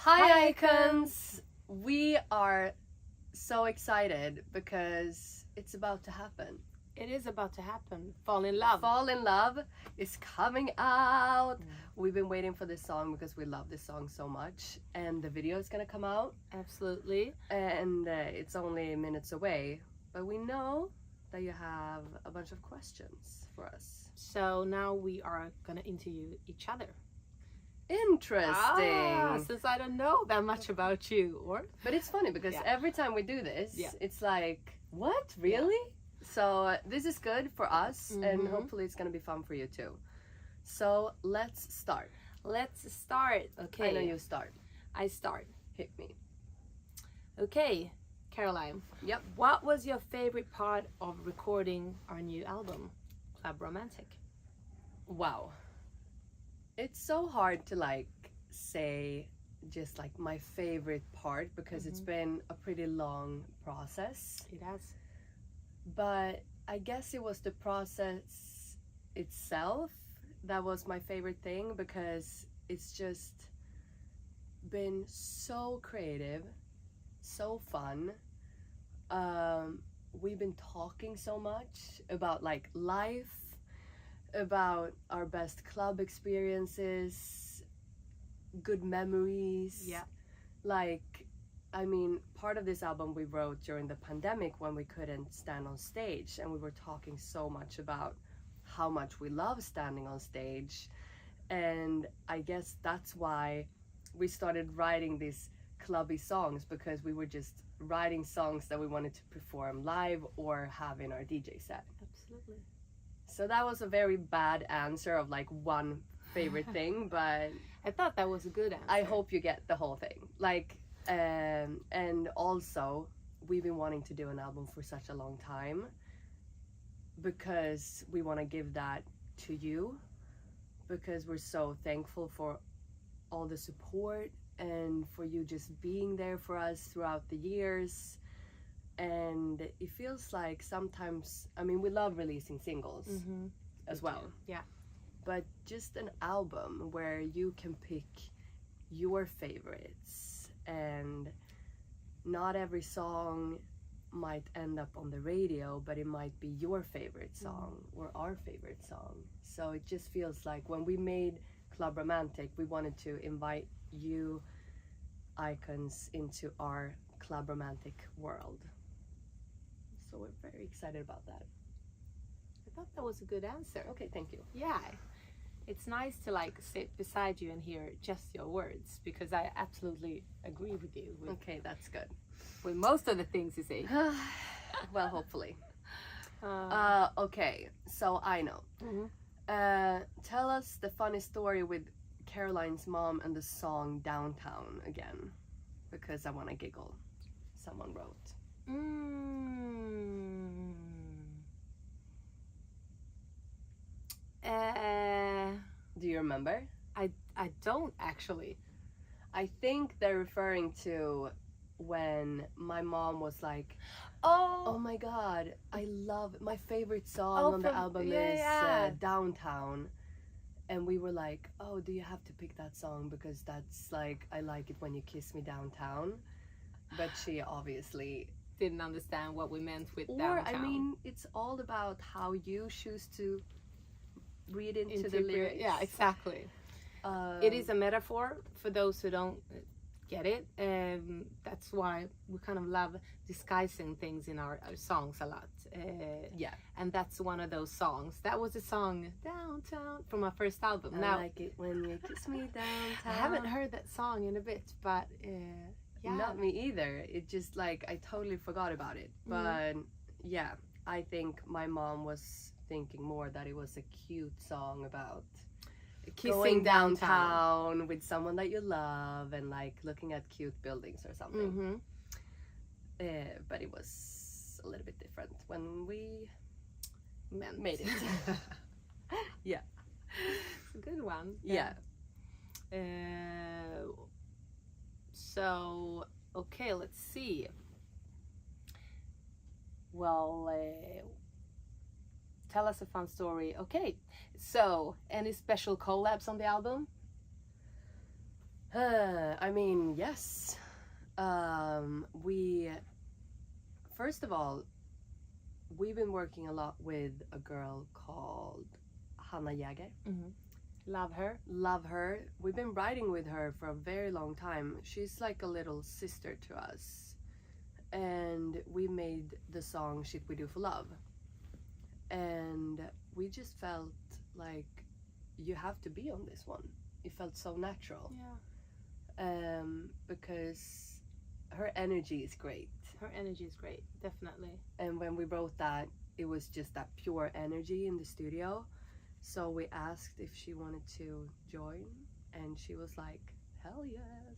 Hi Icons! We are so excited because it's about to happen. It is about to happen. Fall in Love. Fall in Love is coming out. We've been waiting for this song because we love this song so much. And the video is gonna come out. Absolutely. And it's only minutes away. But we know that you have a bunch of questions for us. So now we are gonna interview each other. Interesting. Since I don't know that much about you, But it's funny because every time we do this, it's like, what? Really? Yeah. So this is good for us, and hopefully it's gonna be fun for you too. So let's start. Let's start. Okay. I know you start. I start. Hit me. Okay, Caroline. Yep. What was your favorite part of recording our new album, Club Romantic? Wow. It's so hard to like say just like my favorite part because it's been a pretty long process. It has. But I guess it was the process itself that was my favorite thing because it's just been so creative, so fun. We've been talking so much about like life, about our best club experiences, good memories. Yeah. Like, I mean, part of this album we wrote during the pandemic when we couldn't stand on stage, and we were talking so much about how much we love standing on stage. And I guess that's why we started writing these clubby songs, because we were just writing songs that we wanted to perform live or have in our DJ set. Absolutely. So that was a very bad answer of like one favorite thing, but I thought that was a good answer. I hope you get the whole thing. Like, and also we've been wanting to do an album for such a long time because we want to give that to you, because we're so thankful for all the support and for you just being there for us throughout the years. And it feels like sometimes, I mean, we love releasing singles as well. Yeah. But just an album where you can pick your favorites, and not every song might end up on the radio, but it might be your favorite song or our favorite song. So it just feels like when we made Club Romantic, we wanted to invite you icons into our Club Romantic world. So we're very excited about that. I thought that was a good answer. Okay, thank you. Yeah. It's nice to like sit beside you and hear just your words, because I absolutely agree with you. Okay, that's good. With most of the things you say. Well, hopefully. Okay, so I know. Tell us the funny story with Caroline's mom and the song Downtown again, because I want to giggle. Someone wrote. Do you remember? I don't actually. I think they're referring to when my mom was like, oh my god, I love, my favorite song on the album is Downtown. And we were like, oh, do you have to pick that song because that's like, I like it when you kiss me downtown. But she obviously didn't understand what we meant with or, downtown. I mean, it's all about how you choose to read into the lyrics. Yeah, exactly. It is a metaphor for those who don't get it. That's why we kind of love disguising things in our songs a lot. And that's one of those songs. That was a song, Downtown, from our first album. I now, like it when you kiss me downtown. I haven't heard that song in a bit, but yeah. Not me either. It just like, I totally forgot about it. But yeah, I think my mom was thinking more that it was a cute song about kissing going downtown with someone that you love and like looking at cute buildings or something. But it was a little bit different when we made it. Yeah, it's a good one. Yeah. So okay, let's see. Well, tell us a fun story. Okay, so any special collabs on the album? I mean, yes. We first of all, we've been working a lot with a girl called Hannah Jäger. Mm-hmm. Love her. Love her. We've been writing with her for a very long time. She's like a little sister to us. And we made the song Shit We Do for Love. And we just felt like you have to be on this one. It felt so natural. Yeah. Because her energy is great. Her energy is great, definitely. And when we wrote that, it was just that pure energy in the studio. So we asked if she wanted to join, and she was like, hell yes.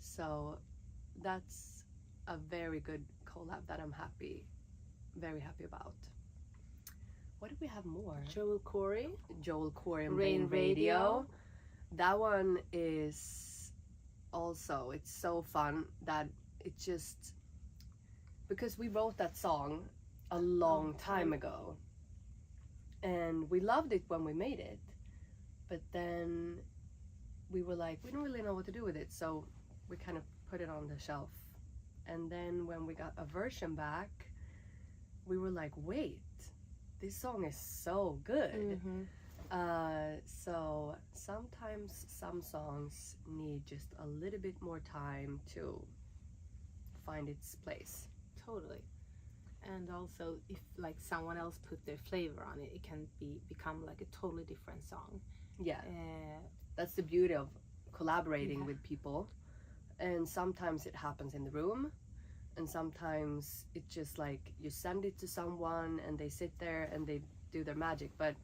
So that's a very good collab that I'm very happy about. What do we have more? Joel Corey and Rain Radio. That one is also, it's so fun that it just, because we wrote that song a long time ago. And we loved it when we made it, but then we were like, we don't really know what to do with it, so we kind of put it on the shelf. And then when we got a version back, we were like, wait, this song is so good. Mm-hmm. So sometimes some songs need just a little bit more time to find its place. Totally. And also, if like someone else put their flavor on it, it can become like a totally different song. Yeah, that's the beauty of collaborating with people. And sometimes it happens in the room, and sometimes it just like you send it to someone and they sit there and they do their magic. But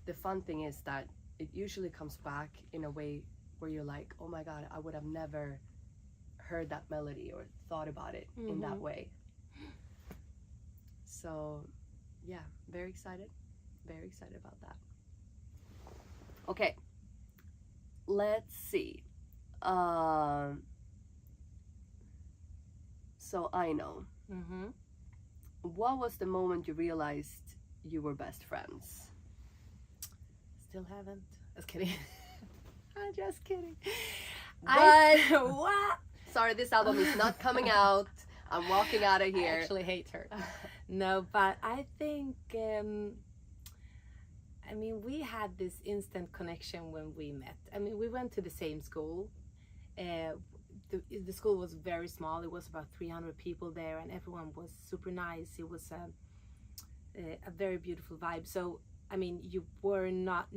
the fun thing is that it usually comes back in a way where you're like, oh my god, I would have never heard that melody or thought about it in that way. So, yeah, very excited about that. Okay, let's see. So I know. Mm-hmm. What was the moment you realized you were best friends? Still haven't. Just kidding. I'm just kidding. But what? Sorry, this album is not coming out. I'm walking out of here. I actually hate her. No, but I think, I mean, we had this instant connection when we met. I mean, we went to the same school. The school was very small. It was about 300 people there, and everyone was super nice. It was a very beautiful vibe. So, I mean, you were not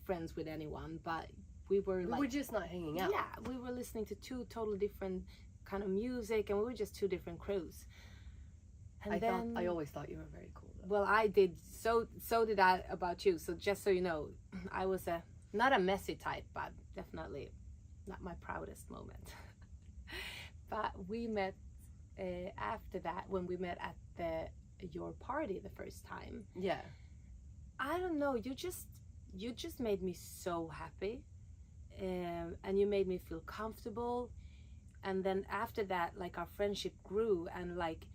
friends with anyone, but we were just not hanging out. Yeah, we were listening to two totally different kind of music, and we were just two different crews. And I always thought you were very cool, though. Well, I did. So did I about you. So just so you know, I was not a messy type, but definitely not my proudest moment. But we met after that, when we met at your party the first time. Yeah. I don't know. You just made me so happy, and you made me feel comfortable. And then after that, like, our friendship grew, and like,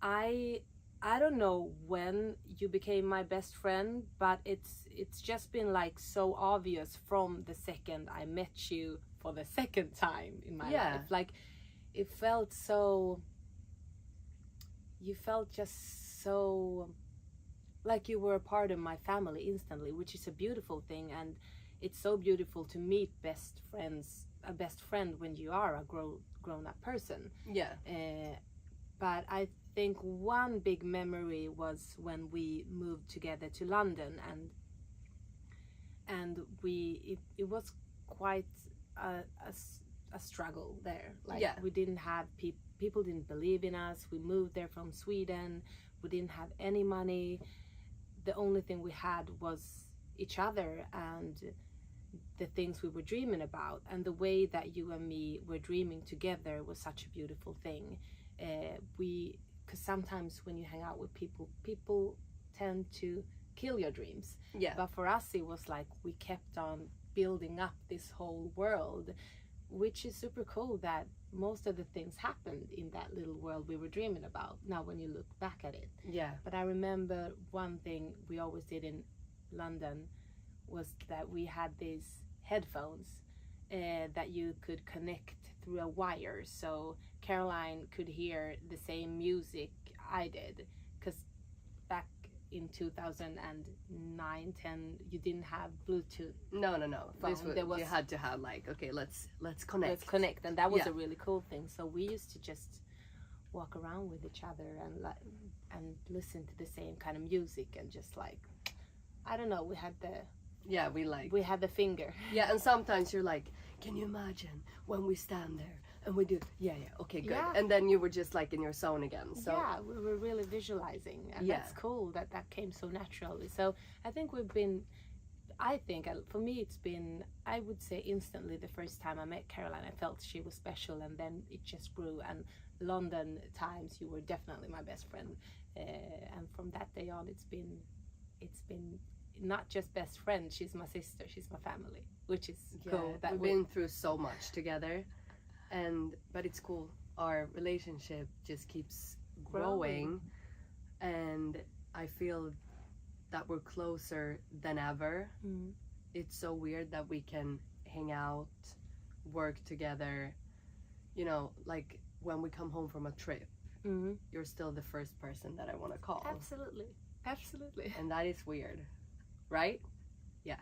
I don't know when you became my best friend, but it's just been like so obvious from the second I met you for the second time in my life. Like, it felt so, you felt just so like you were a part of my family instantly, which is a beautiful thing. And it's so beautiful to meet a best friend when you are a grown up person. Yeah. But I think one big memory was when we moved together to London, and it was quite a struggle there. Like, we didn't have people didn't believe in us. We moved there from Sweden. We didn't have any money. The only thing we had was each other and the things we were dreaming about. And the way that you and me were dreaming together was such a beautiful thing. Because sometimes when you hang out with people tend to kill your dreams. Yeah. But for us, it was like we kept on building up this whole world, which is super cool that most of the things happened in that little world we were dreaming about now when you look back at it. Yeah. But I remember one thing we always did in London was that we had these headphones that you could connect through a wire. So Caroline could hear the same music I did, because back in 2009, 10, you didn't have Bluetooth. No. Phone. You had to have like, okay, let's connect. Let's connect, and that was a really cool thing. So we used to just walk around with each other and listen to the same kind of music, and just like, I don't know, we had the finger. Yeah, and sometimes you're like, can you imagine when we stand there and we do, okay, good. Yeah. And then you were just like in your zone again. So yeah, we were really visualizing, and that's cool that came so naturally. So I think for me it's been, I would say instantly the first time I met Caroline, I felt she was special, and then it just grew. And London times, you were definitely my best friend, and from that day on, it's been not just best friend, she's my sister, she's my family, which is cool. We've been through so much together, but it's cool. Our relationship just keeps growing, and I feel that we're closer than ever. It's so weird that we can hang out, work together, you know, like when we come home from a trip, you're still the first person that I want to call. Absolutely. And that is weird, right? Yeah,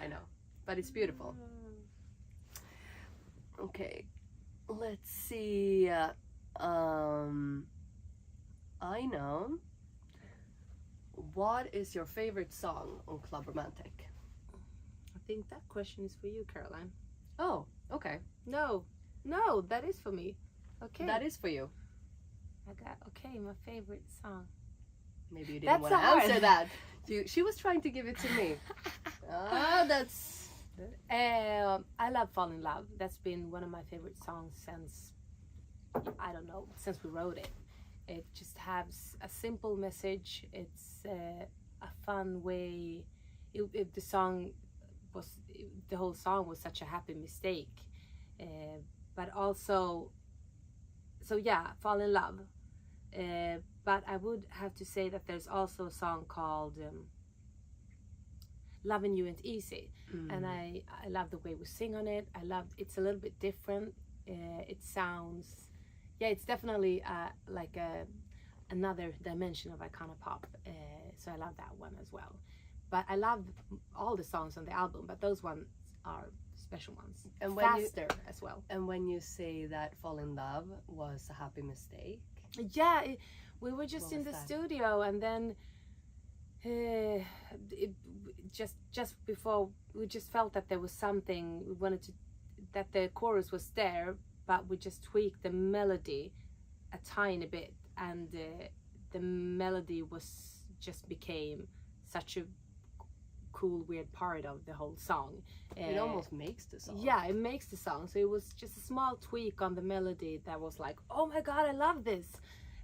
I know, but it's beautiful. Okay, let's see. I know. What is your favorite song on Club Romantic? I think that question is for you, Caroline. Oh, okay. No, that is for me. Okay. That is for you. My favorite song. Maybe you didn't want to answer that. She was trying to give it to me. That's... I love Fall in Love. That's been one of my favorite songs since we wrote it. It just has a simple message. It's a fun way. The whole song was such a happy mistake. But also, Fall in Love. But I would have to say that there's also a song called Loving You Ain't Easy. And I love the way we sing on it. It's a little bit different. It sounds... it's definitely like another dimension of Icona Pop. So I love that one as well. But I love all the songs on the album, but those ones are special ones. And faster as well. And when you say that Fall in Love was a happy mistake? Yeah, we were just in the studio, and then just before, we just felt that there was something we wanted to, that the chorus was there, but we just tweaked the melody a tiny bit, and the melody just became such a cool, weird part of the whole song. It almost makes the song. Yeah, it makes the song. So it was just a small tweak on the melody that was like, oh my god, I love this.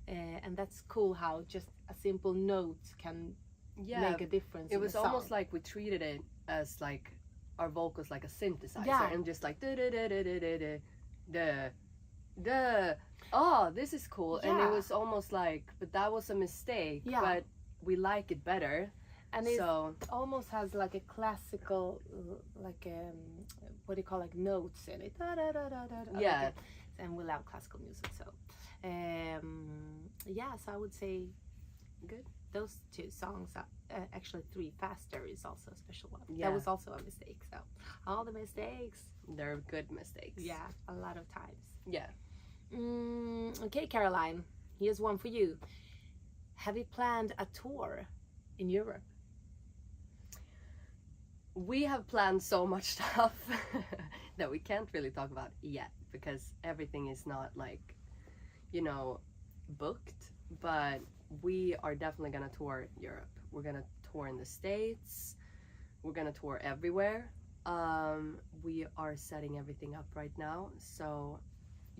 And that's cool how just a simple note can make a difference. It was almost like we treated it as like our vocals like a synthesizer, and just like oh, this is cool. And it was almost like, but that was a mistake, but we like it better. And it almost has like a classical, like what do you call, like notes in it. Yeah. And we love classical music, so so I would say good. Those two songs are actually three. Faster is also a special one. Yeah. That was also a mistake. So all the mistakes, they're good mistakes. Yeah, a lot of times. Yeah. Okay, Caroline, here's one for you. Have you planned a tour in Europe? We have planned so much stuff that we can't really talk about yet, because everything is not like, booked, but we are definitely gonna tour Europe. We're gonna tour in the States. We're gonna tour everywhere. We are setting everything up right now, so